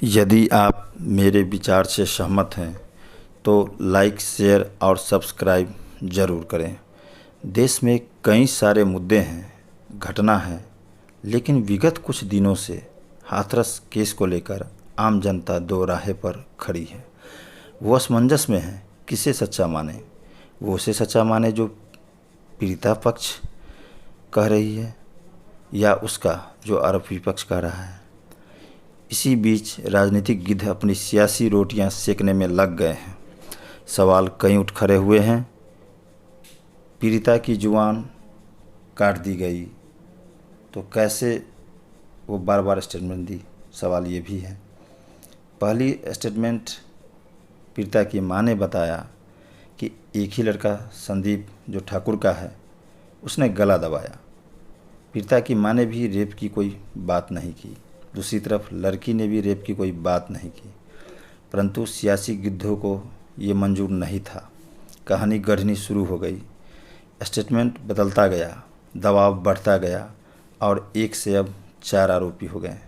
यदि आप मेरे विचार से सहमत हैं तो लाइक, शेयर और सब्सक्राइब ज़रूर करें। देश में कई सारे मुद्दे हैं, घटना है, लेकिन विगत कुछ दिनों से हाथरस केस को लेकर आम जनता दो राहे पर खड़ी है। वो असमंजस में है, किसे सच्चा माने। वो उसे सच्चा माने जो पीड़िता पक्ष कह रही है या उसका जो आरोपी पक्ष कह रहा है। इसी बीच राजनीतिक गिद्ध अपनी सियासी रोटियां सेकने में लग गए हैं। सवाल कई उठ खड़े हुए हैं। पीड़िता की जुबान काट दी गई तो कैसे वो बार बार स्टेटमेंट दी, सवाल ये भी है। पहली स्टेटमेंट पीड़िता की मां ने बताया कि एक ही लड़का संदीप जो ठाकुर का है उसने गला दबाया। पीड़िता की मां ने भी रेप की कोई बात नहीं की, दूसरी तरफ लड़की ने भी रेप की कोई बात नहीं की, परंतु सियासी गिद्धों को ये मंजूर नहीं था। कहानी गढ़नी शुरू हो गई, स्टेटमेंट बदलता गया, दबाव बढ़ता गया और एक से अब 4 आरोपी हो गए।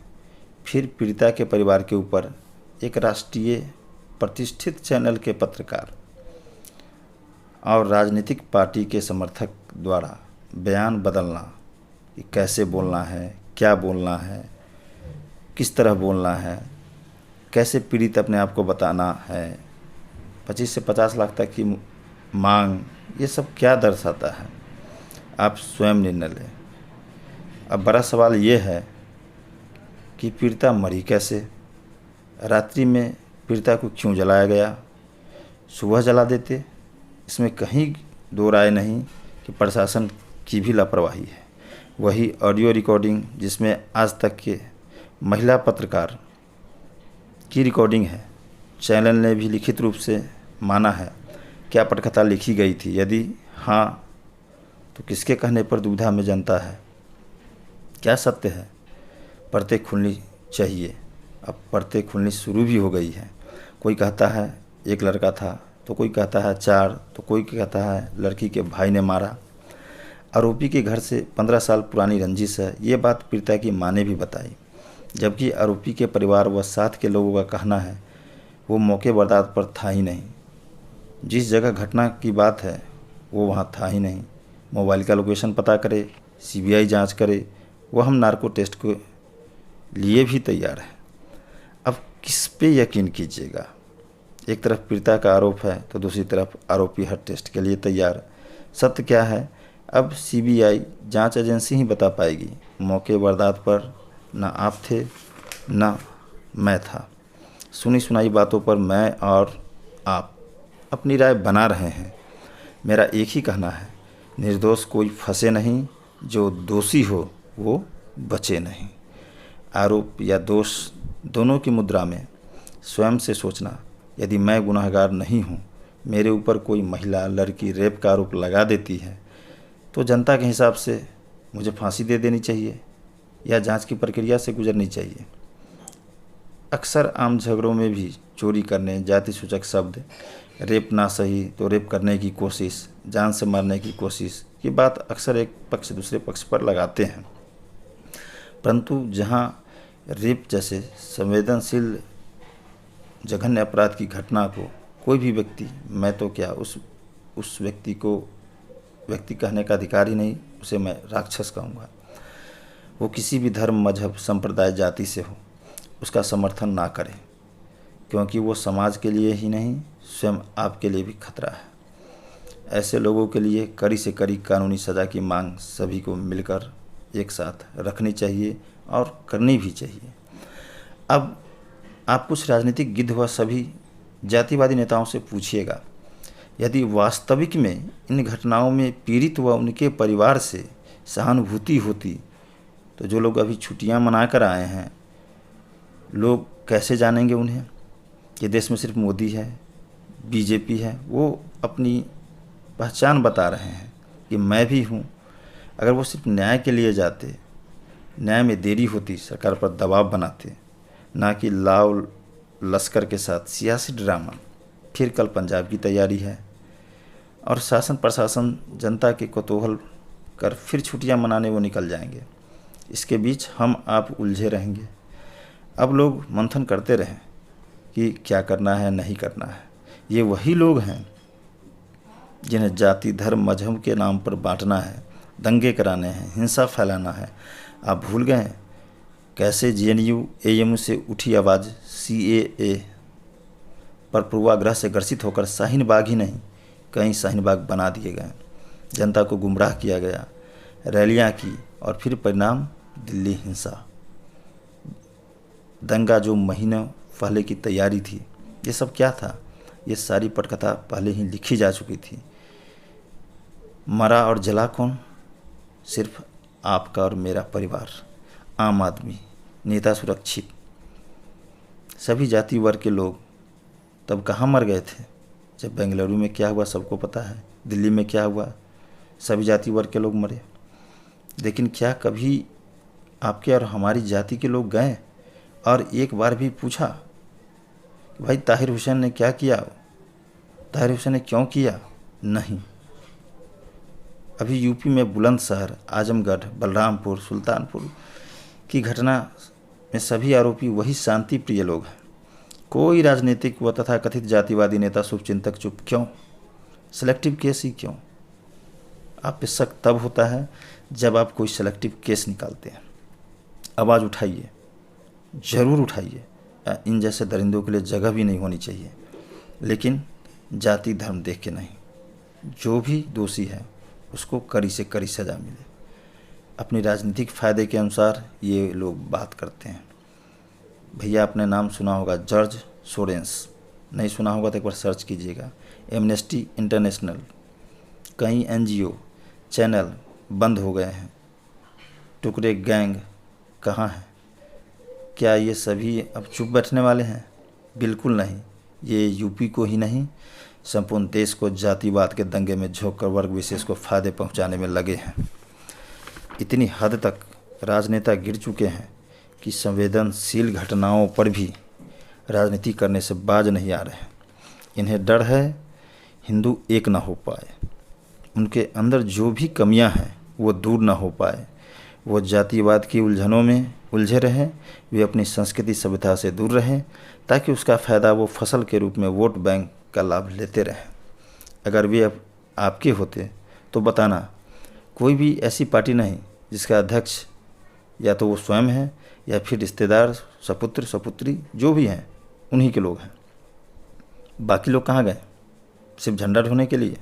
फिर पीड़िता के परिवार के ऊपर एक राष्ट्रीय प्रतिष्ठित चैनल के पत्रकार और राजनीतिक पार्टी के समर्थक द्वारा बयान बदलना कि कैसे बोलना है, क्या बोलना है, किस तरह बोलना है, कैसे पीड़ित अपने आप को बताना है, 25 से 50 लाख तक की मांग, ये सब क्या दर्शाता है, आप स्वयं निर्णय लें। अब बड़ा सवाल ये है कि पीड़िता मरी कैसे, रात्रि में पीड़िता को क्यों जलाया गया, सुबह जला देते। इसमें कहीं दो राय नहीं कि प्रशासन की भी लापरवाही है। वही ऑडियो रिकॉर्डिंग जिसमें आज तक के महिला पत्रकार की रिकॉर्डिंग है, चैनल ने भी लिखित रूप से माना है। क्या पटकथा लिखी गई थी? यदि हाँ तो किसके कहने पर दुविधा में जनता है? क्या सत्य है? परतें खुलनी चाहिए। अब परतें खुलनी शुरू भी हो गई है। कोई कहता है एक लड़का था, तो कोई कहता है 4, तो कोई कहता है लड़की के भाई ने मारा। आरोपी के घर से 15 साल पुरानी रंजिश है, ये बात पीड़िता की मां ने भी बताई। जबकि आरोपी के परिवार व साथ के लोगों का कहना है वो मौके वारदात पर था ही नहीं। जिस जगह घटना की बात है वो वहाँ था ही नहीं। मोबाइल का लोकेशन पता करे, सीबीआई जांच करे, वो हम नार्को टेस्ट के लिए भी तैयार है। अब किस पे यकीन कीजिएगा? एक तरफ पीड़िता का आरोप है तो दूसरी तरफ आरोपी हर टेस्ट के लिए तैयार। सत्य क्या है अब सीबीआई जांच एजेंसी ही बता पाएगी। मौके वारदात पर ना आप थे ना मैं था। सुनी सुनाई बातों पर मैं और आप अपनी राय बना रहे हैं। मेरा एक ही कहना है, निर्दोष कोई फंसे नहीं, जो दोषी हो वो बचे नहीं। आरोप या दोष दोनों की मुद्रा में स्वयं से सोचना, यदि मैं गुनहगार नहीं हूँ, मेरे ऊपर कोई महिला लड़की रेप का आरोप लगा देती है तो जनता के हिसाब से मुझे फांसी दे देनी चाहिए या जांच की प्रक्रिया से गुजरनी चाहिए। अक्सर आम झगड़ों में भी चोरी करने, जाति सूचक शब्द, रेप ना सही तो रेप करने की कोशिश, जान से मारने की कोशिश की बात अक्सर एक पक्ष दूसरे पक्ष पर लगाते हैं। परंतु जहां रेप जैसे संवेदनशील जघन्य अपराध की घटना को कोई भी व्यक्ति, मैं तो क्या उस व्यक्ति कहने का अधिकार ही नहीं, उसे मैं राक्षस कहूँगा। वो किसी भी धर्म, मजहब, संप्रदाय, जाति से हो, उसका समर्थन ना करें, क्योंकि वो समाज के लिए ही नहीं स्वयं आपके लिए भी खतरा है। ऐसे लोगों के लिए कड़ी से कड़ी कानूनी सज़ा की मांग सभी को मिलकर एक साथ रखनी चाहिए और करनी भी चाहिए। अब आप कुछ राजनीतिक गिद्ध व सभी जातिवादी नेताओं से पूछिएगा, यदि वास्तविक में इन घटनाओं में पीड़ित व उनके परिवार से सहानुभूति होती तो जो लोग अभी छुट्टियां मनाकर आए हैं, लोग कैसे जानेंगे उन्हें कि देश में सिर्फ मोदी है, बीजेपी है। वो अपनी पहचान बता रहे हैं कि मैं भी हूँ। अगर वो सिर्फ न्याय के लिए जाते, न्याय में देरी होती, सरकार पर दबाव बनाते, ना कि लाव लश्कर के साथ सियासी ड्रामा। फिर कल पंजाब की तैयारी है और शासन प्रशासन जनता के कौतूहल कर फिर छुट्टियां मनाने वो निकल जाएंगे। इसके बीच हम आप उलझे रहेंगे। अब लोग मंथन करते रहें कि क्या करना है नहीं करना है। ये वही लोग हैं जिन्हें जाति धर्म मजहब के नाम पर बांटना है, दंगे कराने हैं, हिंसा फैलाना है। आप भूल गए हैं कैसे JNU AMU से उठी आवाज़ CAA पर पूर्वाग्रह से ग्रसित होकर शाहीन बाग ही नहीं कई शाहीन बाग बना दिए गए, जनता को गुमराह किया गया, रैलियां की और फिर परिणाम दिल्ली हिंसा, दंगा जो महीनों पहले की तैयारी थी। ये सब क्या था? ये सारी पटकथा पहले ही लिखी जा चुकी थी। मरा और जला कौन? सिर्फ आपका और मेरा परिवार, आम आदमी, नेता सुरक्षित। सभी जाति वर्ग के लोग तब कहाँ मर गए थे? जब बेंगलुरु में क्या हुआ सबको पता है, दिल्ली में क्या हुआ, सभी जाति वर्ग के लोग मरे। लेकिन क्या कभी आपके और हमारी जाति के लोग गए और एक बार भी पूछा भाई ताहिर हुसैन ने क्या किया, ताहिर हुसैन ने क्यों किया? नहीं। अभी यूपी में बुलंदशहर, आजमगढ़, बलरामपुर, सुल्तानपुर की घटना में सभी आरोपी वही शांति प्रिय लोग हैं। कोई राजनीतिक व तथा कथित जातिवादी नेता शुभचिंतक चुप क्यों? सेलेक्टिव केस ही क्यों? आप पे शक तब होता है जब आप कोई सेलेक्टिव केस निकालते हैं। आवाज़ उठाइए, ज़रूर उठाइए। इन जैसे दरिंदों के लिए जगह भी नहीं होनी चाहिए, लेकिन जाति धर्म देख के नहीं। जो भी दोषी है उसको कड़ी से कड़ी सज़ा मिले। अपनी राजनीतिक फ़ायदे के अनुसार ये लोग बात करते हैं। भैया आपने नाम सुना होगा जॉर्ज सोरेंस, नहीं सुना होगा तो एक बार सर्च कीजिएगा। एमनेस्टी इंटरनेशनल, कई NGO चैनल बंद हो गए हैं। टुकड़े गैंग कहाँ है? क्या ये सभी अब चुप बैठने वाले हैं? बिल्कुल नहीं। ये यूपी को ही नहीं संपूर्ण देश को जातिवाद के दंगे में झोंककर वर्ग विशेष को फायदे पहुंचाने में लगे हैं। इतनी हद तक राजनेता गिर चुके हैं कि संवेदनशील घटनाओं पर भी राजनीति करने से बाज नहीं आ रहे हैं। इन्हें डर है हिंदू एक ना हो पाए, उनके अंदर जो भी कमियां हैं वो दूर ना हो पाए, वो जातिवाद की उलझनों में उलझे रहें, वे अपनी संस्कृति सभ्यता से दूर रहें ताकि उसका फ़ायदा वो फसल के रूप में वोट बैंक का लाभ लेते रहें। अगर वे अब आपके होते तो बताना, कोई भी ऐसी पार्टी नहीं जिसका अध्यक्ष या तो वो स्वयं है या फिर रिश्तेदार, सपुत्र सपुत्री जो भी हैं उन्हीं के लोग हैं। बाकी लोग कहाँ गए? सिर्फ झंडा ढोने के लिए?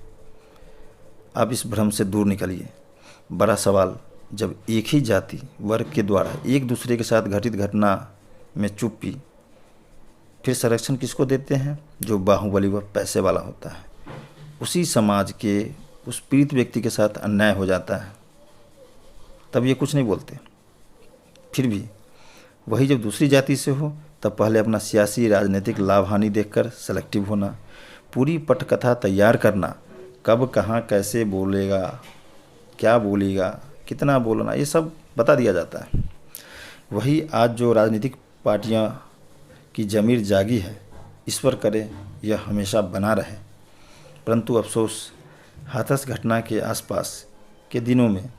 आप इस भ्रम से दूर निकलिए। बड़ा सवाल, जब एक ही जाति वर्ग के द्वारा एक दूसरे के साथ घटित घटना में चुप्पी, फिर संरक्षण किसको देते हैं? जो बाहुबली व पैसे वाला होता है। उसी समाज के उस पीड़ित व्यक्ति के साथ अन्याय हो जाता है तब ये कुछ नहीं बोलते। फिर भी वही जब दूसरी जाति से हो तब पहले अपना सियासी राजनीतिक लाभ हानि देखकर सेलेक्टिव होना, पूरी पटकथा तैयार करना, कब कहाँ कैसे बोलेगा, क्या बोलेगा, कितना बोलना, ये सब बता दिया जाता है। वही आज जो राजनीतिक पार्टियां की ज़मीर जागी है, ईश्वर करे यह हमेशा बना रहे। परंतु अफसोस, हाथरस घटना के आसपास के दिनों में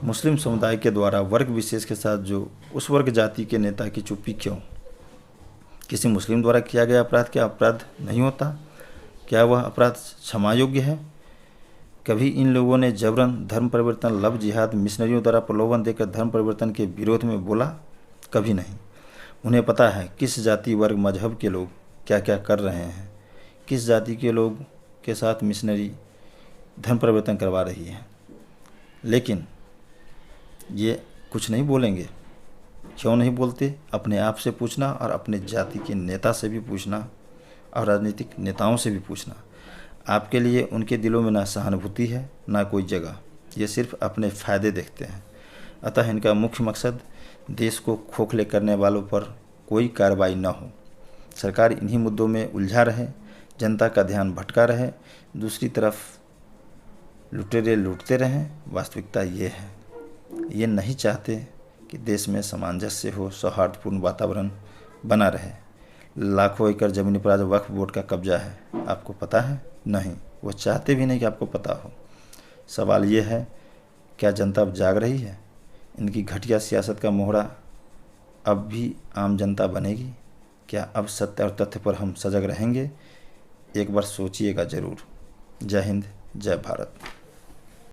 मुस्लिम समुदाय के द्वारा वर्ग विशेष के साथ जो उस वर्ग जाति के नेता की चुप्पी क्यों? किसी मुस्लिम द्वारा किया गया अपराध क्या अपराध नहीं होता? क्या वह अपराध क्षमा योग्य है? कभी इन लोगों ने जबरन धर्म परिवर्तन, लव जिहाद, मिशनरियों द्वारा प्रलोभन देकर धर्म परिवर्तन के विरोध में बोला? कभी नहीं। उन्हें पता है किस जाति वर्ग मजहब के लोग क्या क्या कर रहे हैं, किस जाति के लोग के साथ मिशनरी धर्म परिवर्तन करवा रही है, लेकिन ये कुछ नहीं बोलेंगे। क्यों नहीं बोलते? अपने आप से पूछना और अपने जाति के नेता से भी पूछना और राजनीतिक नेताओं से भी पूछना। आपके लिए उनके दिलों में ना सहानुभूति है ना कोई जगह, ये सिर्फ अपने फ़ायदे देखते हैं। अतः इनका मुख्य मकसद देश को खोखले करने वालों पर कोई कार्रवाई न हो, सरकार इन्हीं मुद्दों में उलझा रहे, जनता का ध्यान भटका रहे, दूसरी तरफ लुटेरे लूटते रहें। वास्तविकता ये है, ये नहीं चाहते कि देश में सामंजस्य हो, सौहार्दपूर्ण वातावरण बना रहे। लाखों एकड़ ज़मीन पर आज वक्फ बोर्ड का कब्जा है, आपको पता है? नहीं, वो चाहते भी नहीं कि आपको पता हो। सवाल ये है, क्या जनता अब जाग रही है? इनकी घटिया सियासत का मोहरा अब भी आम जनता बनेगी? क्या अब सत्य और तथ्य पर हम सजग रहेंगे? एक बार सोचिएगा ज़रूर। जय हिंद, जय भारत।